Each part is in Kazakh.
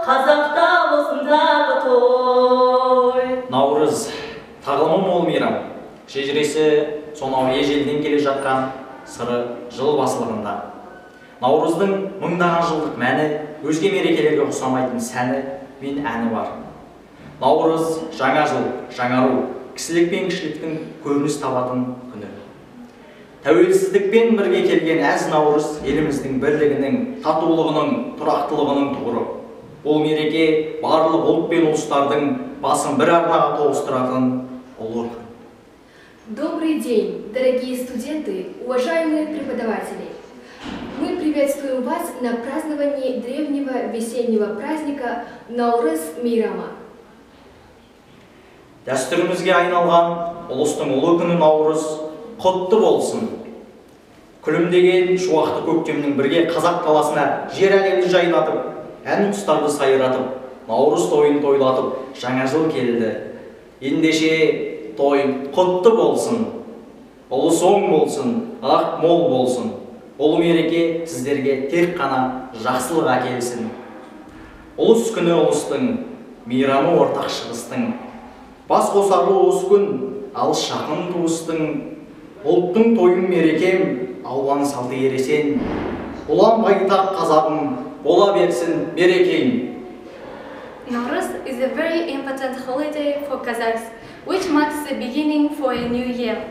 қазақта болсын тағы той. Наурыз тағылымы мол мейрам. Шежіресі сонау ежелден келе жатқан сыры жыл басылығында. Наурыздың мыңдаған жылдық мәні, өзге мерекелерге ұқсамайтын сәні мен әні бар. Наурыз жаңа жыл, жаңару, кісілік пен кішіліктің көрініс табатын күні. Тәуелсіздікпен бірге келген әз наурыз еліміздің бірлігінің, татулығының, тұрақтылығының тұғыры. Бұл мереке барлық ұлт пен ұлыстардың басын бір арнаға тоғыстыратын ұлы күн. Добрый день, дорогие студенты, уважаемые преподаватели! Мы приветствуем вас на праздновании древнего весеннего праздника Наурыз Мейрама. Дәстүрімізге айналған ұлыстың ұлы күні Наурыз құтты болсын. Күлімдеген шуақты көктемнің бірге қазақ даласына жер әлемді жайнатып, ән құстарды сайратып, Наурыз тойын тойлатып, жаңа жыл келді. Ендеше той құтты болсын, ұлыс оң болсын, ақ мол болсын. Ұлы мереке сіздерге тек қана жақсылық әкелсін. Ұлыс күні ұлыстың, мейрамы ортақ шығыстың. Бас қосарлы осы күн, алыс жақын туыстың. Ұлттың тойын мерекем, ауған салты ересен. Ұлан байтақ қазағым, бола берсін берекең. Nauruz is a very important holiday for Kazakhs, which marks the beginning for a new year.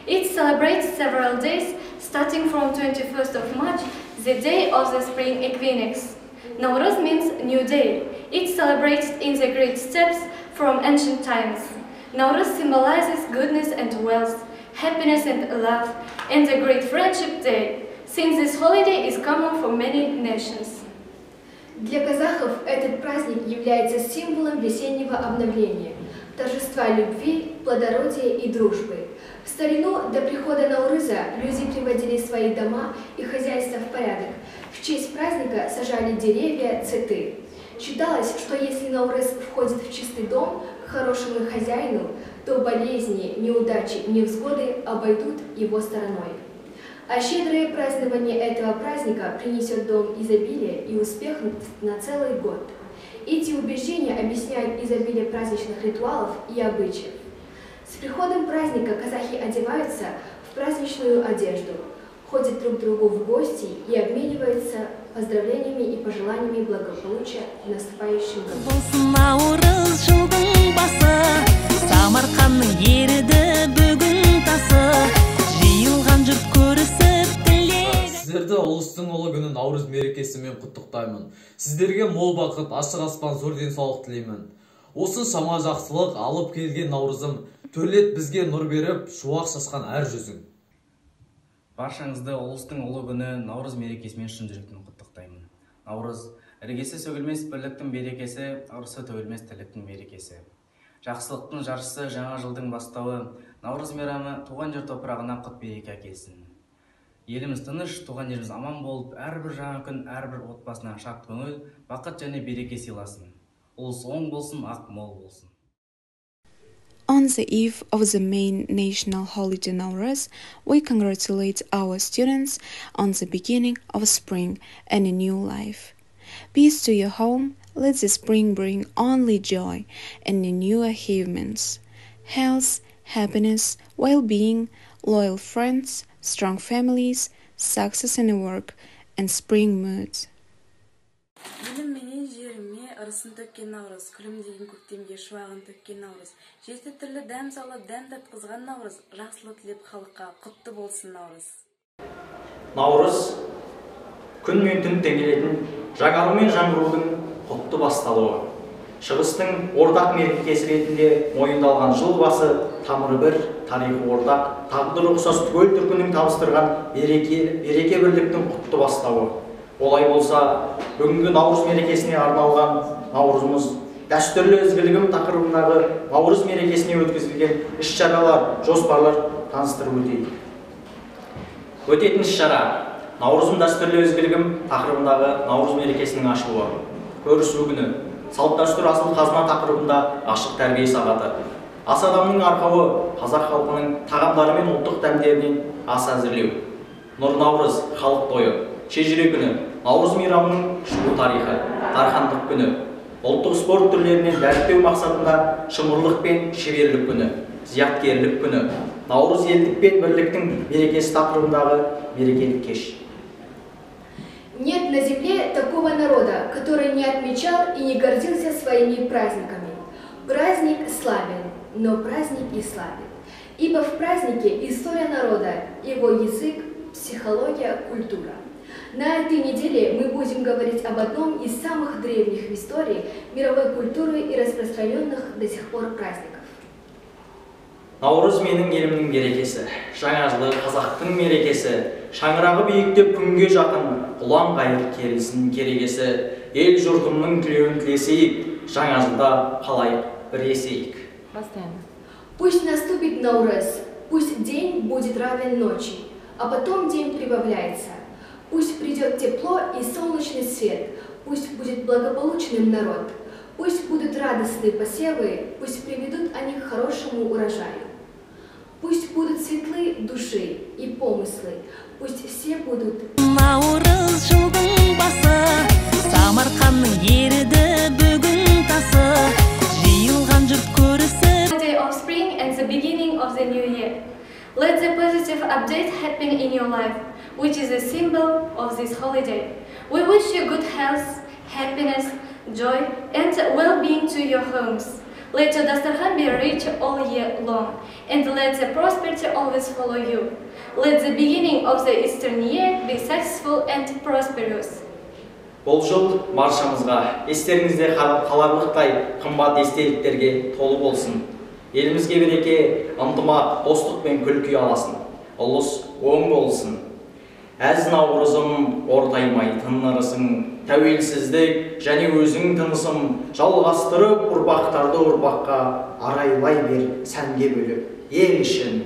It celebrates several days, starting from 21st of March, the day of the spring equinox. Nauruz means new day. It celebrates in the great steps from ancient times. Nauruz symbolizes goodness and wealth, happiness and love, and a great friendship day, since this holiday is common for many nations. Для казахов этот праздник является символом весеннего обновления, торжества любви, плодородия и дружбы. В старину до прихода Наурыза люди приводили свои дома и хозяйства в порядок. В честь праздника сажали деревья, цветы. Считалось, что если Наурыз входит в чистый дом к хорошему хозяину, то болезни, неудачи, невзгоды обойдут его стороной. А щедрое празднование этого праздника принесет в дом изобилие и успех на целый год. Эти убеждения объясняют изобилие праздничных ритуалов и обычаев. С приходом праздника казахи одеваются в праздничную одежду, ходят друг к другу в гости и обмениваются поздравлениями и пожеланиями благополучия в наступающем году. Сіздерді ұлыстың ұлы күні Наурыз мерекесімен құттықтаймын. Сіздерге мол бақыт, ашық аспан, зор денсаулық тілеймін. Осыншама жақсылық алып келген Наурызым, төрлет бізге нұр беріп, шуақ шашқан әр жүзің. Баршаңызды ұлыстың ұлы күні Наурыз мерекесімен шын жүректен құттықтаймын. Наурыз іргесі сөгілмес бірліктің берекесі, ырысы төгілмес тірліктің берекесі. Жақсылықтың жаршысы, жаңа жылдың бастауы, Наурыз мейрамы туған жер топырағына құт береке әкелсін. Еліміз тыныш, туған жеріміз аман болып, әрбір жаңа күн, әрбір отбасына шат көңіл, бақыт және береке сыйласын. Ұлыс оң болсын, ақ мол болсын. On the eve of the main national holiday Nauruz, we congratulate our students on the beginning of spring and a new life. Peace to your home, let the spring bring only joy and new achievements, health, happiness, well-being, loyal friends, strong families, success in work, and spring moods. Арысын төккен Наурыз, күлімдеген көктемге шуағын төккен Наурыз, жеті түрлі дәм салып, дәм татқызған Наурыз, жақсылық тілеп халыққа құтты болсын Наурыз. Наурыз күн мен түн теңелетін, жаңару мен жаңғырудың құтты басталуы. Шығыстың ортақ мерекесі ретінде мойындалған жыл басы тамыры бір, тарихы ортақ, тағдыры ұқсас түгел түркінің табыстырған береке бірліктің құтты бастауы. Олай болса, бүгінгі Наурыз мерекесіне арналған Наурызымыз дәстүрлі ізгілігім тақырыбындағы Наурыз мерекесіне өткізілген іс-шаралар, жоспарлар таныстырып өтейік. Өтетін іс-шара Наурызым дәстүрлі ізгілігім тақырыбындағы Наурыз мерекесінің ашылуы. Көрісу күні, салт дәстүр асыл қазына тақырыбында ашық тәрбие сағаты. Ас адамның арқауы қазақ халқының тағамдары мен ұлттық дәмдерінен ас әзірлеу. Нұр Наурыз халық тойы. Шежіре күні Наурыз мейрамының шығу тарихы, тархандық күні, ұлттық спорт түрлерінен дәріптеу мақсатында шымырлық пен шеберлік күні, зияткерлік күні, Наурыз елдік пен бірліктің мерекесі тақырыбындағы мерекелік кеш. Нет на земле такого народа, который не отмечал и не гордился своими праздниками. Праздник славен, но праздник и славен. Ибо в празднике история народа, его язык, психология, культура. На этой неделе мы будем говорить об одном из самых древних в истории мировой культуры и распространенных до сих пор праздников. Наурыз менің елімнің мерекесі, жаңа жылы қазақтың мерекесі, шаңырағы биіктеп күнге жақын, құлан қайыр келсін керегесі, ел жұртымның тілеуін тілесейік, жаңа жылда қалайық бірлесейік. Пусть наступит Наурыз, пусть день будет равен ночи, а потом день прибавляется. Пусть придет тепло и солнечный свет, пусть будет благополучным народ, пусть будут радостные посевы, пусть приведут они к хорошему урожаю. Пусть будут светлы души и помыслы, пусть все будут. Наурыз жылдың басы, Самарқанның еріді бүгін тасы, жиылған жұрт көрісі. The day of spring and the beginning of the new year. Let the positive update happen in your life, which is a symbol of this holiday. We wish you good health, happiness, joy, and well-being to your homes. Let your dastarkhan be rich all year long, and let the prosperity always follow you. Let the beginning of the Eastern year be successful and prosperous. Бұл жыл баршамызға естеріңізде қаларлықтай қымбат естеліктерге толы болсын. Елімізге береке, ынтымақ, достық пен күлкі аласын. Ұлыс оң болсын. Әз наурызым ортаймай тынырысың, тәуелсіздік және өзің тынысым, жалғастырып ұрпақтарды ұрпаққа арайлай бер сәнге бөліп ел үшін.